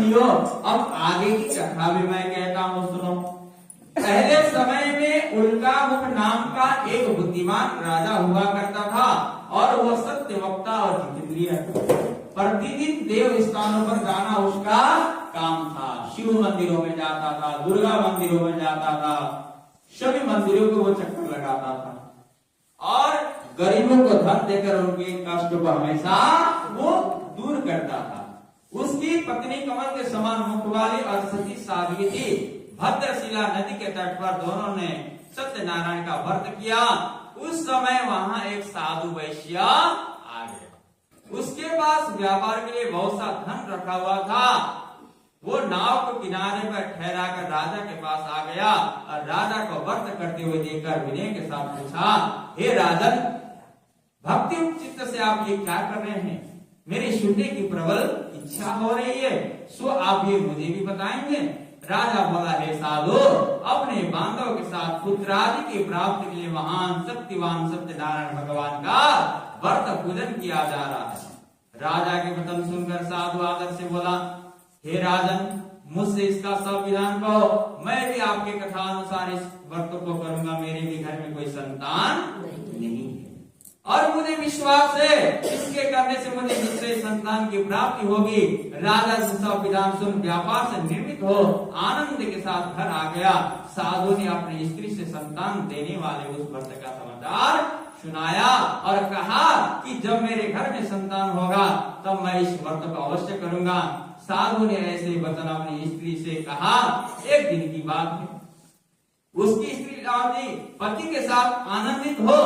मुनियों, अब आगे की कथा भी मैं कहता हूँ, सुनो। पहले समय में उल्का मुख नाम का एक बुद्धिमान राजा हुआ करता था और वह सत्य वक्ता और जितेंद्रिय। प्रतिदिन देव स्थानों पर जाना उसका काम था। शिव मंदिरों में जाता था, दुर्गा मंदिरों में जाता था, सभी मंदिरों को वो चक्कर लगाता था और गरीबों को धन देकर उनके कष्ट को हमेशा वो दूर करता था। उसकी पत्नी कमल के समान मुख वाली और सती सावित्री भद्रशिला नदी के तट पर दोनों ने सत्यनारायण का व्रत किया। उस समय वहां एक साधु वैश्य आ गया। उसके पास व्यापार के लिए बहुत सा धन रखा हुआ था। वो नाव को किनारे पर ठहरा कर राजा के पास आ गया और राजा को व्रत करते हुए देखकर विनय के साथ पूछा, हे राजन, भक्ति चित्त से आप ये क्या कर रहे हैं? मेरी सुनने की प्रबल इच्छा हो रही है, सो आप ये मुझे भी बताएंगे? राजा बोला, हे साधु, अपने बांधव के साथ पुत्र आदि की प्राप्ति के लिए महान शक्तिवान सत्यनारायण भगवान का व्रत पूजन किया जा रहा है। राजा के वचन सुनकर साधु आदर से बोला, हे राजन, मुझसे इसका सब विधान कहो, मैं भी आपके कथा अनुसार इस व्रत को करूंगा। मेरे भी घर में कोई संतान नहीं है और मुझे विश्वास है इसके करने से मुझे निश्चय संतान की प्राप्ति होगी। राजा से सब विधान सुन व्यापार से निर्मित हो आनंद के साथ घर आ गया। साधु ने अपनी स्त्री से संतान देने वाले उस व्रत का समाचार सुनाया और कहा कि जब मेरे घर में संतान होगा तब मैं इस व्रत को अवश्य करूंगा। साधु ने ऐसे वचन अपनी स्त्री से कहा। एक दिन की बात है, उसकी स्त्री अपने पति के साथ आनंदित हो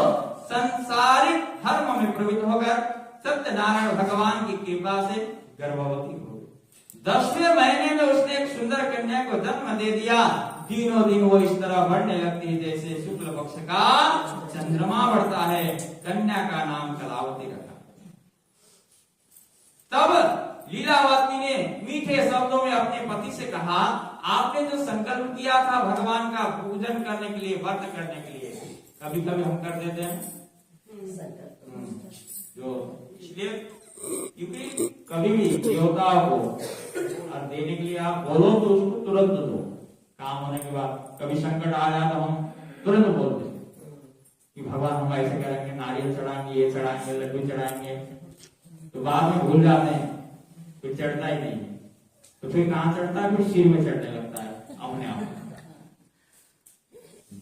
संसारिक धर्म में प्रवृत्त होकर सत्यनारायण भगवान की कृपा से गर्भवती हो गई। 10वें महीने में उसने एक सुंदर कन्या को जन्म दे दिया। दिनों दिन वो इस तरह बढ़ने लगती है जैसे शुक्ल पक्ष का चंद्रमा बढ़ता है। कन्या का नाम कलावती रखा। तब लीलावती ने मीठे शब्दों में अपने पति से कहा, आपने जो संकल्प किया था भगवान का पूजन करने के लिए, व्रत करने के लिए, कभी कभी हम कर देते हैं जो, इसलिए क्योंकि कभी भी देवताओं को और देने के लिए आप बोलो तो उसको तुरंत दो। काम होने के बाद कभी संकट आ जाए तो हम तुरंत बोलते कि भगवान हम ऐसे करेंगे, नारियल चढ़ाएंगे, ये चढ़ाएंगे, लड्डू चढ़ाएंगे, तो बाद में भूल जाते हैं, फिर चढ़ता ही नहीं। तो फिर कहाँ चढ़ता है? फिर सिर में चढ़ने लगता है अपने आप।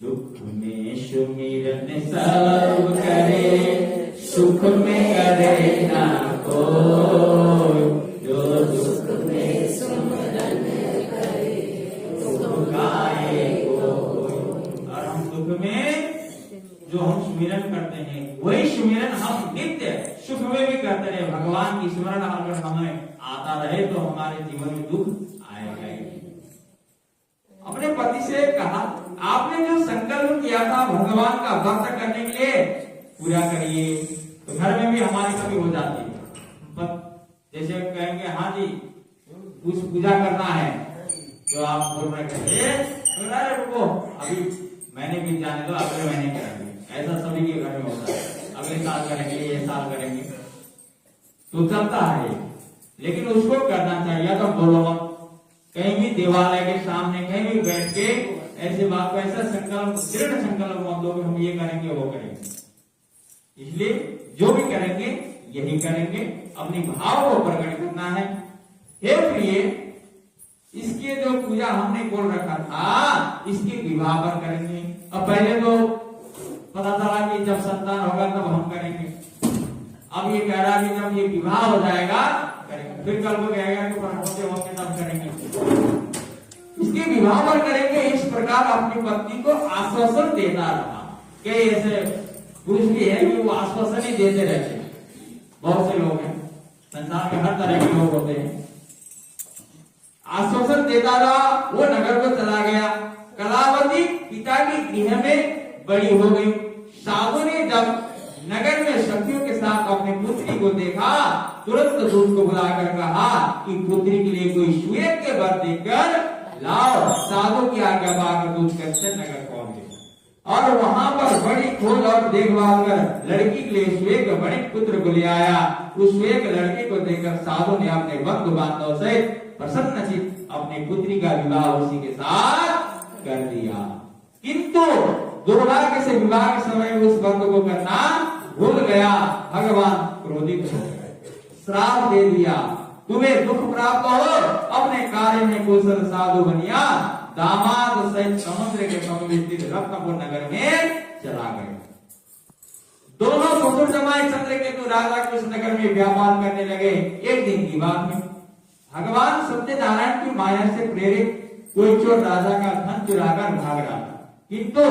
दुख में सुमिरन सब करे, सुख में करे ना कोई, जो दुख में सुमिरन करे सुख गाए कोई। और हम दुख में जो हम सुमिरन करते हैं वही सुमिरन हम नित्य सुख में भी करते रहे। भगवान की स्मरण अगर हमें आता रहे तो हमारे जीवन में दुख आएगा ही। अपने पति से कहा, आपने जो संकल्प किया था भगवान का व्रत करने के लिए, पूरा करिए। तो घर में भी हमारी कभी हो जाती है, जैसे कहेंगे हाँ जी कुछ पूजा करना है तो आप बोल रहे तो अरे रुको अभी मैंने भी जाने दो, अगले महीने करेंगे। ऐसा सभी के घर में होता है, अगले साल करेंगे, ये साल करेंगे, तो चलता है। लेकिन उसको करना चाहिए। तो बोलो मत, कहीं भी देवालय के सामने कहीं भी बैठ के ऐसे बात को ऐसा संकल्प, दृढ़ संकल्प मत लो कि हम ये करेंगे वो करेंगे। इसलिए जो भी करेंगे यही करेंगे, अपनी भाव को प्रकट करना है। हे प्रिय, इसके जो पूजा हमने बोल रखा था इसके विवाह पर करेंगे। अब पहले तो पता चला कि जब संतान होगा तब हम करेंगे, अब ये कह रहा कि जब ये विवाह हो जाएगा करेंगे, फिर कल को कहेगा कि होते होंगे तब करेंगे। इसके विवाह पर करेंगे। इस प्रकार अपनी पत्नी को आश्वासन देता रहा। कई ऐसे पुरुष भी है कि वो आश्वासन ही देते रहते हैं। बहुत से लोग हैं संसार में, हर तरह के लोग होते हैं। आश्वासन देता रहा। वो नगर को चला गया। कलावती पिता के गृह में बड़ी हो गई। साधु ने जब नगर में सखियों के साथ अपनी पुत्री को देखा, तुरंत दूत को बुलाकर कहा कि पुत्री के लिए कोई श्वेत के वर देकर लाओ। साधु की आज्ञा पाकर दूत कैसे नगर पहुंच गया। और वहां पर बड़ी खोज और देखभाल कर लड़की के लिए श्वेक वणिक पुत्र को ले आया। उस श्वेक लड़के को देखकर साधु ने अपने बंधु बांधवों से प्रसन्नचित अपनी पुत्री का विवाह उसी के साथ कर दिया। किंतु दुर्भाग्य से विवाह के समय उस बंधु को करना भूल गया। भगवान क्रोधित हो गए, श्राप दे दिया, तुम्हें दुख प्राप्त हो, अपने कार्य में कुशल साधु बनिया दामाद सहित समुद्र के समीप स्थित रत्नपुर नगर में चला गए। दोनों ससुर जमाई चंद्रकेतु राजा के उस नगर में व्यापार करने लगे। एक दिन की बात है, भगवान सत्यनारायण की माया से प्रेरित कोई चोर राजा का धन चुराकर भाग रहा था, किंतु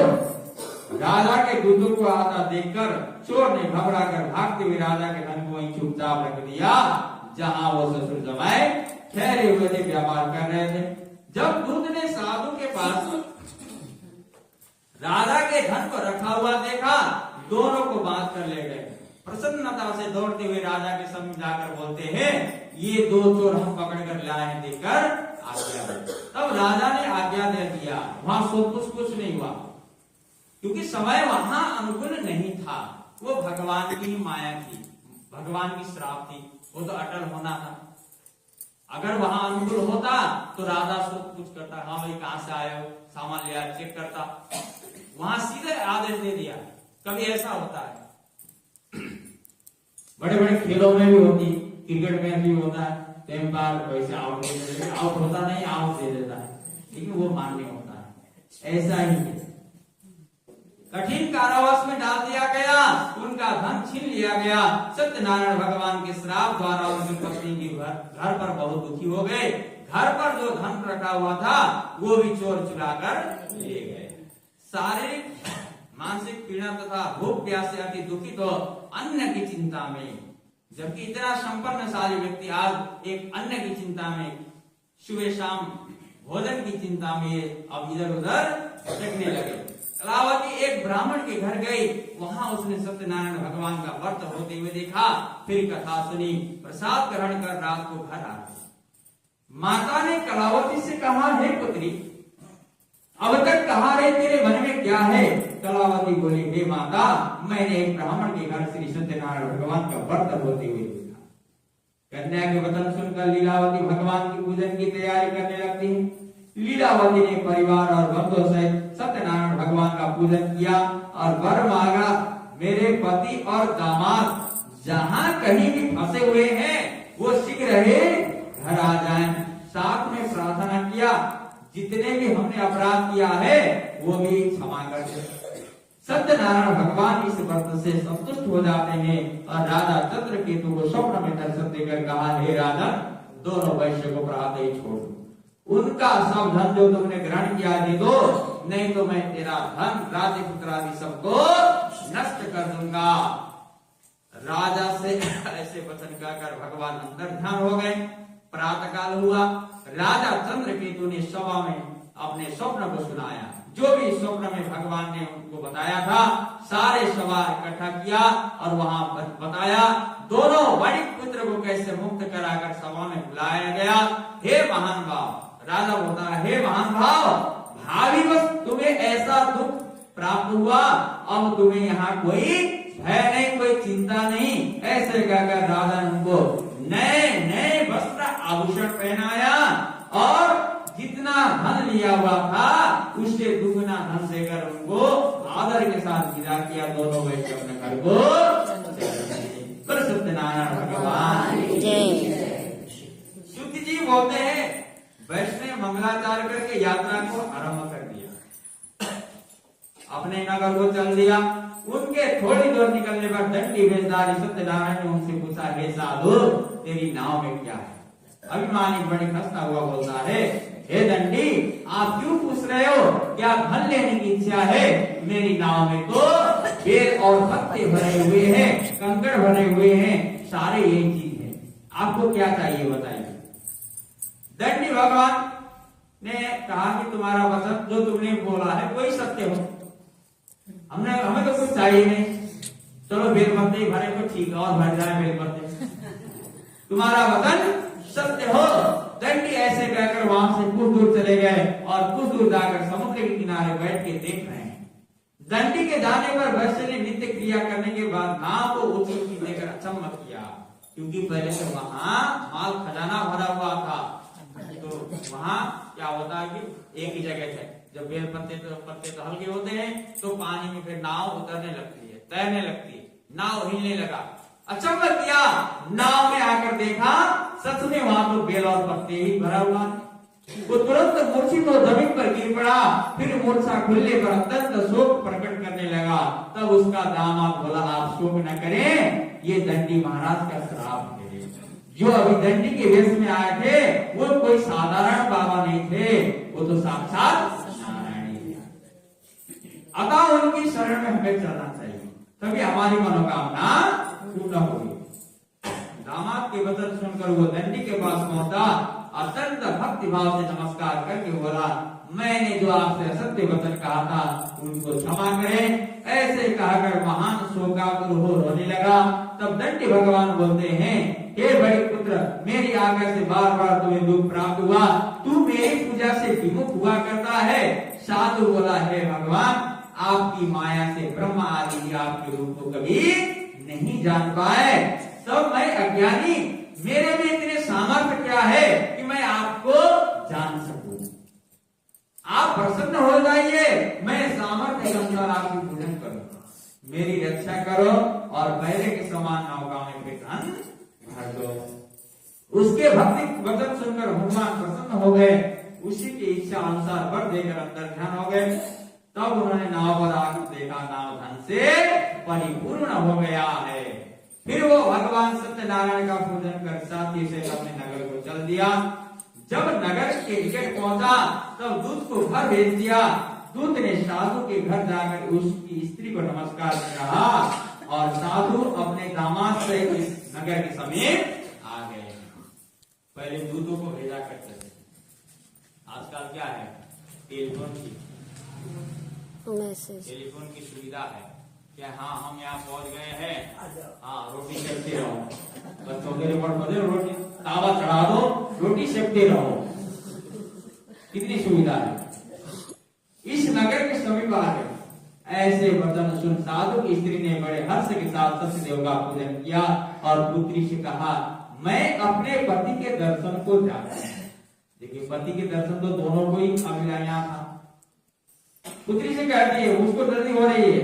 राजा के दूतों को आता देखकर चोर ने घबरा कर भागते हुए राजा के धन को वहीं चुपचाप रख दिया जहां वो ससुर जमाए ठहरे हुए थे, व्यापार कर रहे थे। जब दूत ने साधु के पास राजा के धन को रखा हुआ देखा, दोनों को बांध कर ले गए। प्रसन्नता से दौड़ते हुए राजा के समीप जाकर बोलते हैं, ये दो चोर हम पकड़ कर लाए हैं, देकर आज्ञा दे। तब राजा ने आज्ञा दे दिया। वहां सब कुछ नहीं हुआ, क्योंकि समय वहां अनुकूल नहीं था। वो भगवान की माया थी, भगवान की श्राप थी, वो तो अटल होना था। अगर वहां अनुकूल होता तो राजा सब कुछ करता, हाँ भाई कहां से आए हो, सामान लिया, चेक करता। वहां सीधे आदेश दे दिया। कभी ऐसा होता है, बड़े बड़े खेलों में भी होती, क्रिकेट में भी होता है, वैसे आउट होता नहीं, आउट दे देता है, लेकिन वो मान्य होता है। ऐसा ही है, कठिन कारावास में डाल दिया गया, उनका धन छीन लिया गया। सत्यनारायण भगवान के श्राप द्वारा उनकी पत्नी की घर पर बहुत दुखी हो गए। घर पर जो धन रखा हुआ था वो भी चोर चुरा कर ले गए। शारीरिक मानसिक पीड़ा तथा भूख प्यास से अति दुखित हो अन्न की चिंता में, जबकि इतना संपन्नशाली व्यक्ति आज एक अन्न की चिंता में, सुबह शाम भोजन की चिंता में अब इधर उधर भटकने लगे। कलावती एक ब्राह्मण के घर गई, वहां उसने सत्यनारायण भगवान का व्रत होते हुए देखा, फिर कथा सुनी, प्रसाद ग्रहण कर रात को घर आ गई। माता ने कलावती से कहा, हे पुत्री, अब तक कहा रे तेरे मन में क्या है? कलावती बोली, हे माता, मैंने एक ब्राह्मण के घर श्री सत्यनारायण भगवान का व्रत होते हुए देखा। कन्या के वचन सुनकर लीलावती भगवान की पूजन की तैयारी करने लगती है। लीलावती ने परिवार और बंधुओं से सत्यनारायण भगवान का पूजन किया और वर मांगा, मेरे पति और दामाद जहां कहीं भी फंसे हुए हैं वो शीघ्र ही घर आ जाएं। साथ में प्रार्थना किया, जितने भी हमने अपराध किया है वो भी क्षमा कर दे। सत्यनारायण भगवान इस व्रत से संतुष्ट हो जाते हैं और राजा चंद्रकेतु को स्वप्न में दर्शन देकर कहा, हे राजा, दोनों वैश्य को प्रातः ही छोड़ दो, उनका सब धन जो तुमने ग्रहण किया दे दो, नहीं तो मैं तेरा धन राज्य पुत्रादि सबको नष्ट कर दूंगा। राजा से ऐसे वचन कहकर भगवान अंतर ध्यान हो गए। प्रातः काल हुआ, राजा चंद्रकेतु ने सभा में अपने स्वप्न को सुनाया। जो भी स्वप्न में भगवान ने उनको बताया था, सारे सभा इकट्ठा किया और वहां बताया। दोनों वणिक पुत्र को कैसे मुक्त कराकर सभा में बुलाया गया। हे महान भाव, राजा बोलता है, हे महान भाव, भावी बस तुम्हें ऐसा दुख प्राप्त हुआ, अब तुम्हें यहाँ कोई भय नहीं, कोई चिंता नहीं। ऐसे कहकर राजा ने उनको नए नए वस्त्र आभूषण पहनाया और जितना धन लिया हुआ था उससे दुगना धन देकर उनको आदर के साथ विदा किया। दोनों वैश्य अपने घर को सत्यनारायण भगवान। शुद्ध जी बोलते हैं, वैष्णव मंगलाचार करके यात्रा को आरंभ कर दिया, अपने नगर को चल दिया। उनके थोड़ी दूर निकलने पर दंडी वेशधारी सत्यनारायण ने उनसे पूछा, हे साधु, तेरी नाव में क्या है? अभिमानी बड़ी खस्ता हुआ बोलता है, हे दंडी, आप क्यों पूछ रहे हो? क्या धन लेने की इच्छा है? मेरी नाव में तो बेर और पत्ते भरे हुए हैं, कंकड़ भरे हुए हैं, सारे यही चीज है, आपको क्या चाहिए बताइए। दंडी भगवान ने कहा कि तुम्हारा वचन जो तुमने बोला है वही सत्य हो, हमें तो कुछ चाहिए नहीं। चलो बेलपत्ते भरे तो ठीक, और भर जाए बेलपत्ते, तुम्हारा वचन सत्य हो। दंडी ऐसे कहकर वहां से कुछ दूर चले गए और कुछ दूर जाकर समुद्र के किनारे बैठ के देख रहे हैं। दंडी के जाने पर वैश्य ने नित्य क्रिया करने के बाद नाव को ऊंची ऊंची देकर अचंभ किया, क्योंकि पहले तो वहां माल खजाना भरा हुआ था। तो वहां क्या होता है कि एक ही जगह थे, जब बेल पत्ते तो हल्के होते हैं तो पानी में फिर नाव उतरने लगती है, तैरने लगती है, नाव हिलने लगा। अचंभ किया, नाव में आकर देखा सच में वहां तो बेल और पत्ते ही भरा हुआ है। वो तुरंत मूर्छित तो जमीन पर गिर पड़ा, फिर मूर्छा खुलने पर अत्यंत शोक प्रकट करने लगा। तब उसका दामाद बोला, आप शोक न करें, ये दंडी महाराज का श्राप है। जो अभी दंडी के वेश में आए थे वो कोई साधारण बाबा नहीं थे, वो तो साक्षात नारायण थे। अतः उनकी शरण में हमें चलना चाहिए, तभी हमारी मनोकामना पूर्ण होगी। दामाद के वचन सुनकर वो दंडी के पास पहुंचा, अत्यंत भक्ति भाव से नमस्कार करके बोला, मैंने जो आपसे असत्य वचन कहा था उनको क्षमा करें। ऐसे कहकर महान शोकाकुल हो रोने लगा। तब दंडी भगवान बोलते हैं, हे बड़े पुत्र, मेरी आज्ञा से बार बार तुम्हें दुख प्राप्त हुआ, तू मेरी पूजा से विमुख हुआ करता है। साधु बोला, हे भगवान, आपकी माया से ब्रह्मा आदि आपके रूप को कभी नहीं जान पाए, तब मैं अज्ञानी, मेरे में इतने सामर्थ्य क्या है कि मैं आपको जान सकूं। आप प्रसन्न हो जाइए, मैं सामर्थ्य के अनुसार आपकी पूजन करूंगा, मेरी रक्षा करो और पहले के समान नौका में फिर धन भर दो। उसके भक्ति वचन सुनकर भगवान प्रसन्न हो गए, उसी की इच्छा अनुसार वर देकर अंदर ध्यान हो गए। तब उन्होंने नाव पर आकर देखा, नाव धन से परिपूर्ण हो गया है। फिर वो भगवान सत्यनारायण का पूजन कर साथी से अपने नगर को चल दिया। जब नगर के निकट पहुंचा तब दूत को घर भेज दिया। दूत ने साधु के घर जाकर उसकी स्त्री को नमस्कार कहा और साधु अपने दामाद से इस नगर के समीप आ गए। पहले दूतों को भेजा करते थे, आजकल क्या है, टेलीफोन की सुविधा है। क्या हाँ, हम यहाँ पहुंच गए हैं, हाँ रोटी सेकते रहो, बच्चों के रिपोर्ट बदले रोटी तावा चढ़ा दो, रोटी सेकते रहो, कितनी सुविधा है। इस नगर के समीप आ गए। ऐसे वचन सुन साधु की स्त्री ने बड़े हर्ष के साथ सत्यदेव का पूजन किया और पुत्री से कहा, मैं अपने पति के दर्शन को जाता हूं। देखिए, पति के दर्शन तो दोनों को ही अभिलाया था। पुत्री से कहती है, उसको जल्दी हो रही है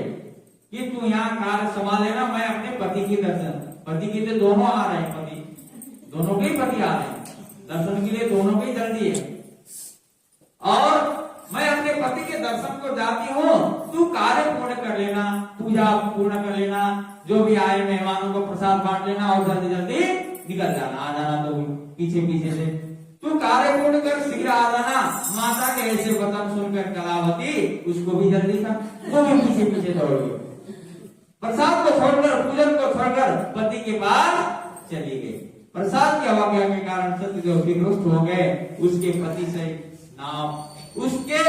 कि तू यहाँ कार्य संभाल लेना, मैं अपने पति के दर्शन, पति के लिए दोनों आ रहे हैं, पति दोनों के पति आ रहे हैं, दर्शन के लिए दोनों की जल्दी है, और मैं अपने पति के दर्शन को जाती हूँ, तू कार्य पूर्ण कर लेना, पूजा पूर्ण कर लेना, जो भी आए मेहमानों को प्रसाद बांट लेना और जल्दी जल्दी निकल जाना, आ जाना तो पीछे पीछे से, तू कार्य पूर्ण कर शीघ्र आ जाना। माता के ऐसे वचन सुनकर कलावती, उसको भी जल्दी था, वो भी पीछे पीछे दौड़ गई। प्रसाद को छोड़कर, पूजन को छोड़कर पति के पास चली गई। प्रसाद की अवज्ञा के कारण सत्यदेव विरुष्ट हो गए। उसके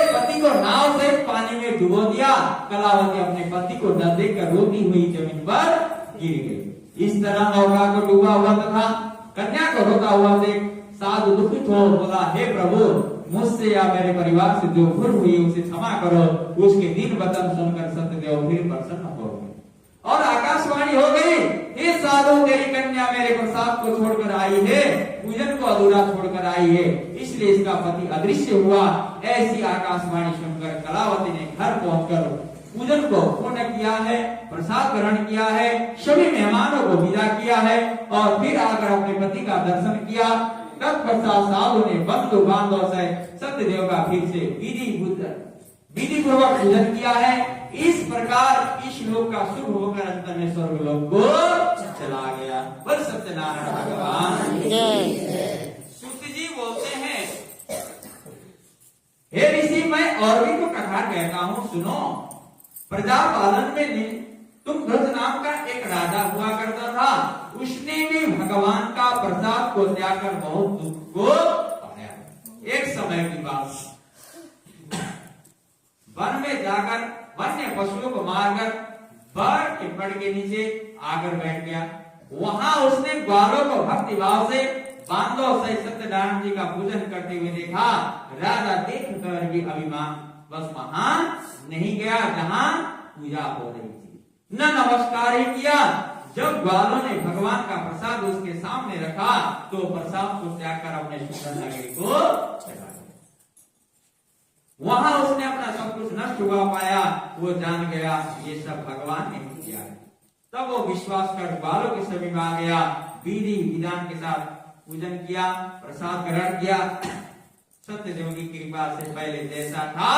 पति को नाव से पानी में डुबो दिया। कलावती अपने पति को न देखकर रोती हुई जमीन पर गिर गई। इस तरह नौका को डूबा हुआ था। कन्या को रोता हुआ देख साधु दुखित हो बोला, हे प्रभु, मुझसे या मेरे परिवार से जो भूल हुई उसे क्षमा करो। उसके दीन वचन सुनकर सत्यदेव फिर प्रसन्न हो गए और आकाशवाणी हो गई, हे साधु, तेरी कन्या मेरे प्रसाद को छोड़कर आई है, पूजन को अधूरा छोड़कर आई है, इसलिए इसका पति अदृश्य हुआ। ऐसी आकाशवाणी सुनकर कलावती ने घर पहुंचकर पूजन को पूर्ण किया है, प्रसाद ग्रहण किया है, सभी मेहमानों को विदा किया है और फिर आकर अपने पति का दर्शन किया। तत्पश्चात साधु ने बंधु बांधव से सत्यदेव का फिर से विधि पूर्वक पूजन किया है। इस प्रकार इस लोक का शुभ होकर अंत में स्वर्ग लोक को चला गया। बल सत्यनारायण भगवान। सूत जी बोलते हैं, हे ऋषि, मैं और भी को कथा कहता हूँ, सुनो। प्रजापालन में तुम ध्वज नाम का एक राजा हुआ करता था। उसने भी भगवान का प्रसाद को त्याग कर बहुत दुख को पाया। एक समय की बात, वन में जाकर वन्य पशुओं को मारकर पेड़ के नीचे आकर बैठ गया। वहां उसने ग्वालों को भक्ति भाव से बांधव से सत्यनारायण जी का पूजन करते हुए देखा। राजा देख कर भी अभिमान बस वहां नहीं गया जहां पूजा हो रही थी, न नमस्कार ही किया। जब ग्वालों ने भगवान का प्रसाद उसके सामने रखा तो प्रसाद को त्याग कर अपने सुंदर नगरी को चला गया। वहां उसने अपना सब कुछ नष्ट हुआ पाया, वो जान गया ये सब भगवान ने किया है। तब वो विश्वास कर ग्वालों के समीप आ गया, विधि विधान के साथ पूजन किया, प्रसाद ग्रहण किया। सत्यदेव की कृपा से पहले जैसा था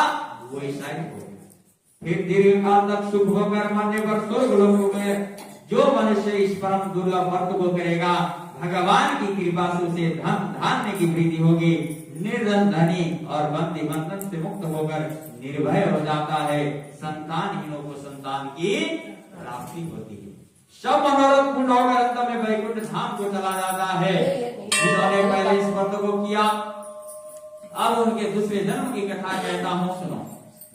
वैसा ही हो गया। फिर दीर्घ काल तक सुख होकर मरने पर स्वर्ग लोक हो गए। जो मनुष्य इस परम दुर्लभ व्रत को करेगा, भगवान की कृपा से उसे धन धान्य की वृद्धि होगी, निर्धन धनी और बंदी बंधन से मुक्त होकर निर्भय हो जाता है, संतानहीनों को संतान की प्राप्ति होती है, सब मनोरथ पूर्ण होकर अंत में वैकुंठ धाम को चला जाता है। जिन्होंने पहले इस व्रत को किया, अब उनके दूसरे जन्म की कथा कहता हूँ, सुनो।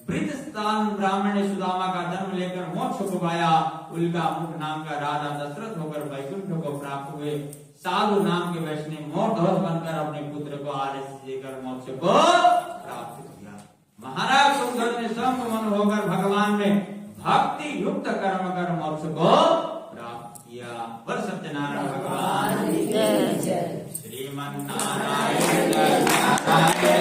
वृद्धस्थान ब्राह्मण ने सुदामा का जन्म लेकर मोक्ष को पाया। उल्का मुख नाम का राजा दशरथ होकर वैकुंठ को प्राप्त हुए। साधु नाम के वैष्णव मोरध्वज बनकर अपने पुत्र को आदेश देकर मोक्ष को प्राप्त किया। महाराज सुखदेव ने संपन्न होकर भगवान में भक्ति युक्त कर्म कर मोक्ष को प्राप्त किया। वर सत्यनारायण भगवान श्रीमन नारायण जय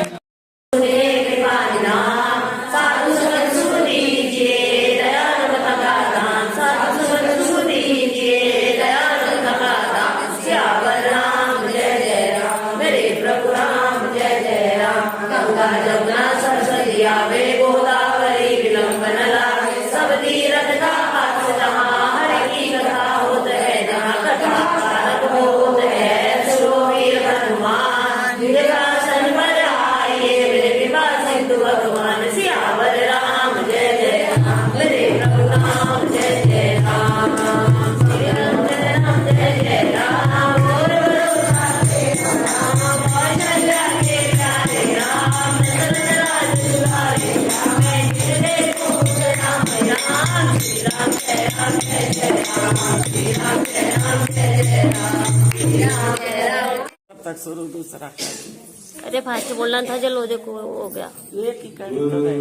तक शुरू दूसरा कर। अरे फास्ट बोलना था, चलो देखो हो गया। एक ही कर तो गए।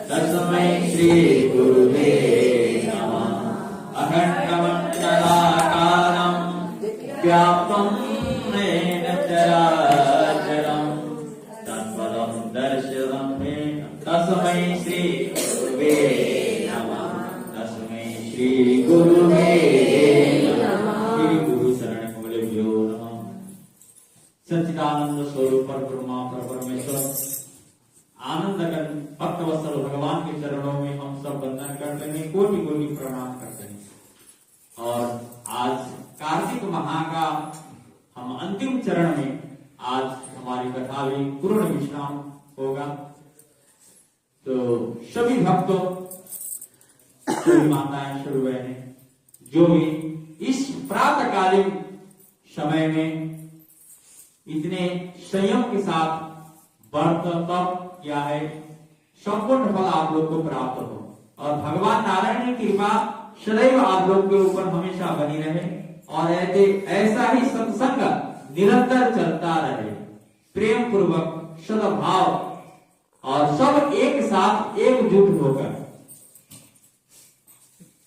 तस्मै श्री गुरुदेव नमः। अखण्डमण्डलाकारं व्याप्तं येन चराचरं तत्पदं दर्शनं मे। तस्मै श्री गुरुवे नमः। तस्मै श्री गुरुवे नमः। श्री गुरु शरण कमलेभ्यो नमः। सच्चिदानंद स्वरूप परब्रह्म परमेश्वर आनंद भक्त वत्सल भगवान के चरणों में हम सब वंदन करते हैं, कोटि कोटि प्रणाम करते हैं। और आज कार्तिक माह का हम अंतिम चरण में आज हमारी कथा भी पूर्ण विश्राम होगा। तो सभी भक्तों, सभी माताएं, सभी बहनें, जो भी इस प्रातःकालीन समय में इतने संयम के साथ व्रत तप क्या है, संपूर्ण फल आप लोग को प्राप्त हो और भगवान नारायण की कृपा सदैव आप लोग के ऊपर हमेशा बनी रहे और ऐसा ही सत्संग निरंतर चलता रहे, प्रेम पूर्वक सद्भाव और सब एक साथ एकजुट होकर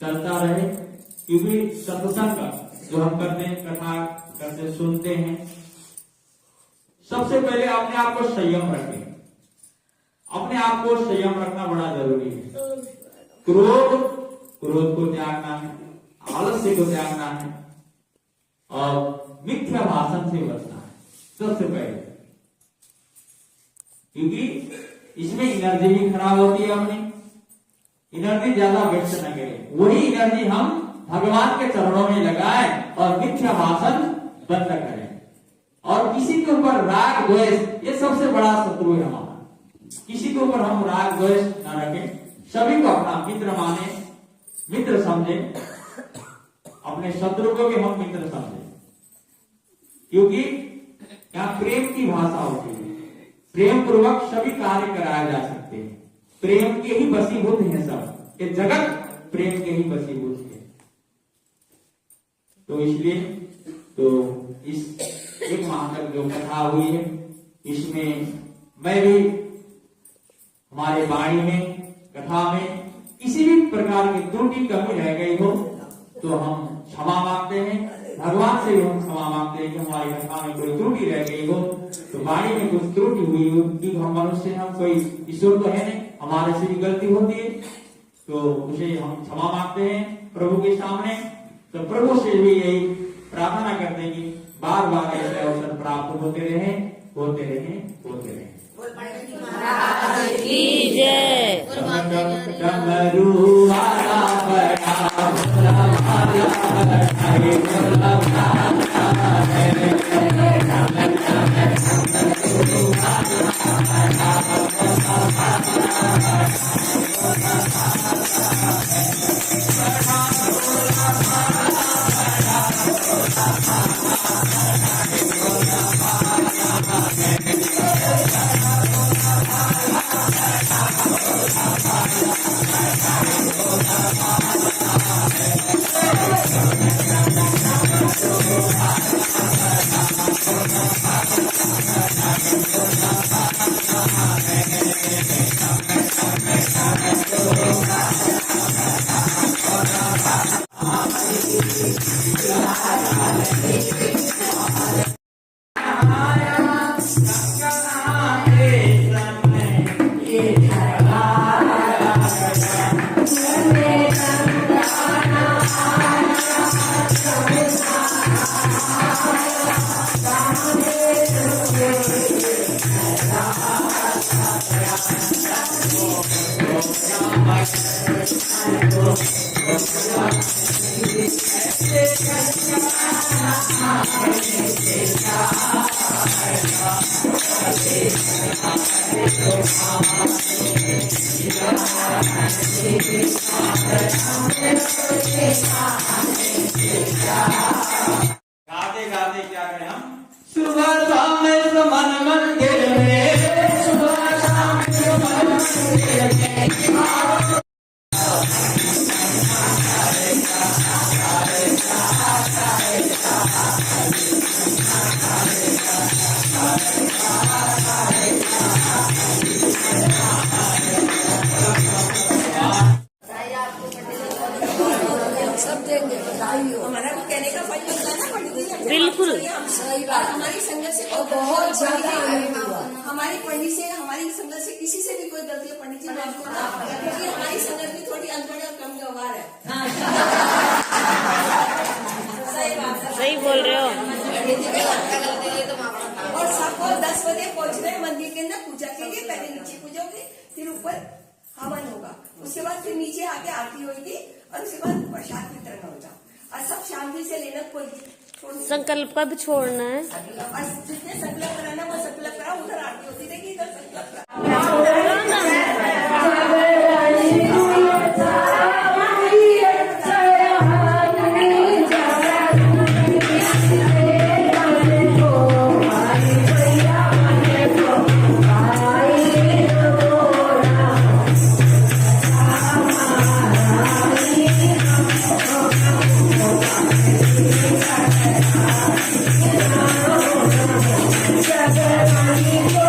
चलता रहे। क्योंकि सत्संग जो हम करते हैं, कथा करते सुनते हैं, सबसे पहले अपने आप को संयम रखें। अपने आप को संयम रखना बड़ा जरूरी है। क्रोध को त्यागना है, आलस्य को त्यागना है और मिथ्या भाषण से बचना है सबसे पहले। क्योंकि इसमें एनर्जी भी खराब होती है। अपनी एनर्जी ज्यादा व्यक्त न करें, वही एनर्जी हम भगवान के चरणों में लगाएं और मिथ्या भाषण बंद करें। और किसी के ऊपर राग द्वेष, ये सबसे बड़ा शत्रु है हमारा। किसी के ऊपर हम राग द्वेष न रखें, सभी को अपना मित्र माने, मित्र समझे, अपने शत्रु को भी हम मित्र समझे। क्योंकि यहाँ प्रेम की भाषा होती है, प्रेम पूर्वक सभी कार्य कराए जा सकते हैं। प्रेम के ही वशीभूत हैं सब, ये जगत प्रेम के ही वशीभूत है। तो इसलिए तो इस एक माह तक जो कथा हुई है, इसमें मैं भी हमारे वाणी में, कथा में किसी भी प्रकार की त्रुटि कमी रह गई हो तो हम क्षमा मांगते हैं, भगवान से भी हम क्षमा मांगते हैं कि हमारी कथा में कोई त्रुटि रह गई हो, तो वाणी में कुछ त्रुटि हुई हो, कि हम मनुष्य, हम कोई ईश्वर तो है नहीं, हमारे से भी गलती होती है, तो उसे हम क्षमा मांगते हैं प्रभु के सामने। तो प्रभु से भी यही प्रार्थना करते हैं कि बार बार ऐसे अवसर प्राप्त होते रहे, होते रहे, होते रहे। की जय। डमरू वाला बड़ा भोला गाते गाते क्या करें हम? सुबह शाम मन मंदिर में, सुबह शाम मन मंदिर में। हमारा कहने का फल मिलता है ना पंडित जी। बिल्कुल सही बात। हमारी संगत से बहुत ज्यादा हमारी पंडित से, हमारी संगत से किसी से भी कोई गलती है पंडित जी माफ करना, क्योंकि हमारी संगत भी थोड़ी अनपढ़ और कम व्यवहार है। सही बात है, सही बोल रहे हो। और सबको 10 बजे पहुंचना है मंदिर के अंदर पूजा के लिए। पहले नीचे पूजा होगी, फिर ऊपर हवन होगा, उसके बाद फिर नीचे आके आरती होगी और उसके बाद प्रसाद वितरण होगा। और सब शांति से लेना, कोई संकल्प कब छोड़ना है? और जितने संकल्प कराना वो संकल्प करा, उधर आरती होती रहेगी, इधर संकल्प करा। Jagannatha